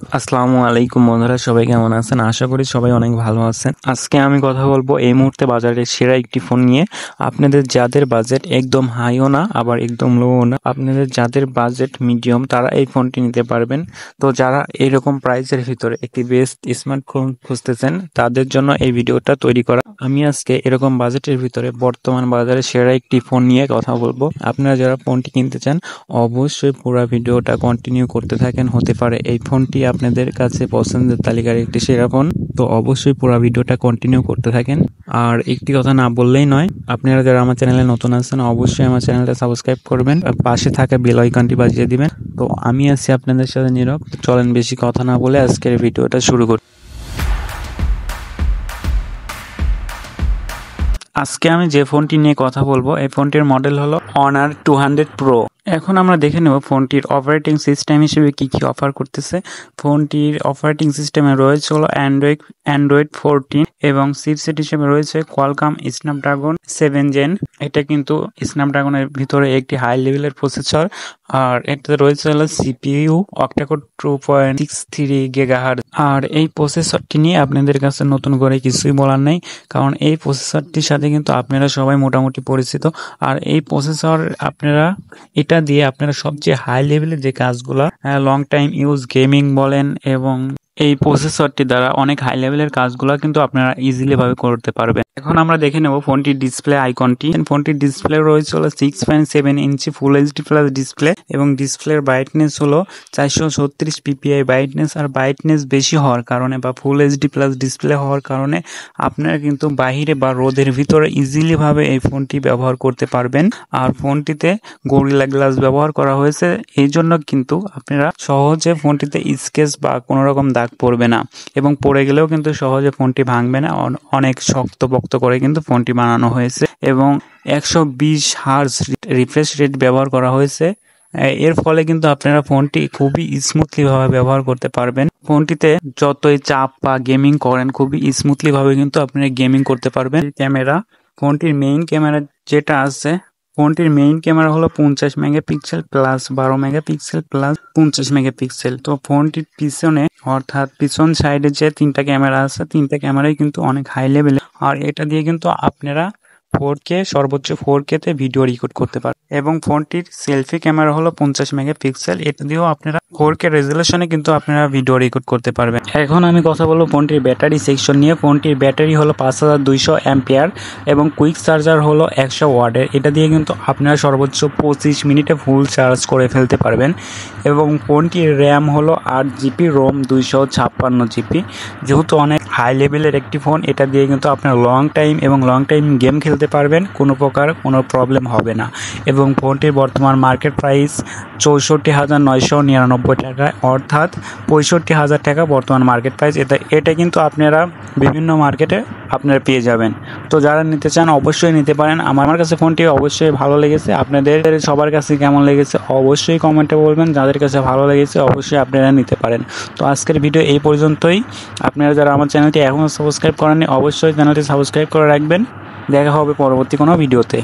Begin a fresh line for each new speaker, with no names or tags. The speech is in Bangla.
আসসালামু আলাইকুম বন্ধুরা, সবাই কেমন আছেন? আশা করি সবাই অনেক ভালো আছেন। আজকে আমি কথা বলবো এই মুহূর্তে বাজারে সেরা একটি ফোন নিয়ে। আপনাদের যাদের বাজেট একদম হাইও না আবার একদম লোও না, আপনাদের যাদের বাজেট মিডিয়াম তারা এই ফোনটি নিতে পারবেন। তো যারা এরকম প্রাইসের ভিতরে একটি বেস্ট স্মার্টফোন খুঁজতেছেন তাদের জন্য এই ভিডিওটা তৈরি করা। আমি আজকে এরকম বাজেটের ভিতরে বর্তমান বাজারে সেরা একটি ফোন নিয়ে কথা বলবো। আপনারা যারা ফোনটি কিনতে চান অবশ্যই পুরো ভিডিওটা কন্টিনিউ করতে থাকেন। হতে পারে এই ফোনটি আপনাদের কাছে পছন্দের তালিকার একটি সেরা ফোন। তো অবশ্যই পুরো ভিডিওটা কন্টিনিউ করতে থাকেন। আর একটি কথা না বললেই নয়, আপনারা যারা আমার চ্যানেলে নতুন আছেন অবশ্যই আমার চ্যানেলটা সাবস্ক্রাইব করবেন, পাশে থাকা বেল আইকনটি বাজিয়ে দিবেন। তো আমি আছি আপনাদের সাথে নীরব। চলেন বেশি কথা না বলে আজকের ভিডিওটা শুরু করি। আজকে আমি যে ফোনটি নিয়ে কথা বলবো এই ফোনটির মডেল হলো Honor 200 Pro। এখন আমরা দেখে নেব ফোনটির অপারেটিং সিস্টেম হিসেবে কি কি অফার করতেছে। ফোনটির অপারেটিং সিস্টেমে রয়েছে হলো অ্যান্ড্রয়েড 14 এবং চিপসেট হিসেবে রয়েছে কোয়ালকম স্ন্যাপড্রাগন 7 জেন। এটা কিন্তু স্ন্যাপড্রাগনের ভিতরে একটি হাই লেভেলের প্রসেসর। আর এটাতে রয়েছে হলো সিপিইউ অক্টাকোর 2.63 গিগাহার্টজ। আর এই প্রসেসরটি নিয়ে আপনাদের কাছে নতুন করে কিছুই বলার নেই, কারণ এই প্রসেসরটির সাথে কিন্তু আপনারা সবাই মোটামুটি পরিচিত। আর এই প্রসেসর এটা দিয়ে আপনারা সবচেয়ে হাই লেভেলের যে কাজগুলো লং টাইম ইউজ গেমিং বলেন, এবং এই প্রসেসরটি দ্বারা অনেক হাই লেভেলের কাজগুলো কিন্তু আপনারা ইজিলি ভাবে করতে পারবেন। এখন আমরা দেখে নেব ফোনটির ডিসপ্লে আইকনটি। ফোনটির ডিসপ্লে রয়েছে হলো 6.7 ইঞ্চি ফুল এইচডি প্লাস ডিসপ্লে এবং ডিসপ্লের ব্রাইটনেস হলো 436 পিপিআই ব্রাইটনেস। আর ব্রাইটনেস বেশি হওয়ার কারণে বা ফুল এইচডি প্লাস ডিসপ্লে হওয়ার কারণে আপনারা কিন্তু বাহিরে বা রোদের ভিতরে ইজিলি ভাবে এই ফোনটি ব্যবহার করতে পারবেন। আর ফোনটিতে গরিলা গ্লাস ব্যবহার করা হয়েছে, এই জন্য কিন্তু আপনারা সহজে ফোনটিতে স্কেচ বা কোনো রকম দাগ পড়বে না, এবং পড়ে গেলেও কিন্তু সহজে ফোনটি ভাঙবে না। অনেক শক্তপোক্ত করে কিন্তু ফোনটি বানানো হয়েছে এবং 120 হার্জ রিফ্রেশ রেট ব্যবহার করা হয়েছে। এর ফলে কিন্তু আপনারা ফোনটি খুবই স্মুথলি ভাবে ব্যবহার করতে পারবেন। ফোনটিতে যতই চাপ বা গেমিং করেন খুবই স্মুথলি ভাবে কিন্তু আপনারা গেমিং করতে পারবেন। ক্যামেরা, ফোনটির মেইন ক্যামেরা যেটা আছে, ফোনটির মেইন ক্যামেরা হলো 50 megapixel plus 12 megapixel plus 50 megapixel. তো ফোনটির পিছনে অর্থাৎ পিছন সাইডে যে তিনটা ক্যামেরা আছে, তিনটা ক্যামেরাই কিন্তু অনেক হাই লেভেলের। আর এটা দিয়ে কিন্তু আপনারা 4K সর্বোচ্চ 4K তে ভিডিও রেকর্ড করতে পারেন। এবং ফোনটির সেলফি ক্যামেরা হলো 50 মেগাপিক্সেল, এটা দিয়েও আপনারা 4K রেজুলেশনে কিন্তু আপনারা ভিডিও রেকর্ড করতে পারবেন। এখন আমি কথা বলবো ফোনটির ব্যাটারি সেকশন নিয়ে। ফোনটির ব্যাটারি হলো 5200 অ্যাম্পিয়ার এবং কুইক চার্জার হলো 100 ওয়াটের। এটা দিয়ে কিন্তু আপনারা সর্বোচ্চ 25 মিনিটে ফুল চার্জ করে ফেলতে পারবেন। এবং ফোনটির র্যাম হলো 8GB, রোম 256GB। যেহেতু অনেক হাই লেভেলের একটি ফোন, এটা দিয়ে কিন্তু আপনারা লং টাইম গেম খেলতে পারবেন, কোনো প্রকার কোনো প্রবলেম হবে না। এবং ফোনটির বর্তমান মার্কেট প্রাইস 64,999 টাকা, অর্থাৎ 65,000 টাকা বর্তমান মার্কেট প্রাইস। এটা কিন্তু আপনারা বিভিন্ন মার্কেটে আপনারা পেয়ে যাবেন। তো যারা নিতে চান অবশ্যই নিতে পারেন। আমার কাছে ফোনটি অবশ্যই ভালো লেগেছে। আপনাদের সবার কাছে কেমন লেগেছে অবশ্যই কমেন্টে বলবেন। যাদের কাছে ভালো লেগেছে অবশ্যই আপনারা নিতে পারেন। তো আজকের ভিডিও এই পর্যন্তই। আপনারা যারা আমার চ্যানেলটি এখনও সাবস্ক্রাইব করেননি অবশ্যই চ্যানেলটি সাবস্ক্রাইব করে রাখবেন। দেখা হবে পরবর্তী কোনো ভিডিওতে।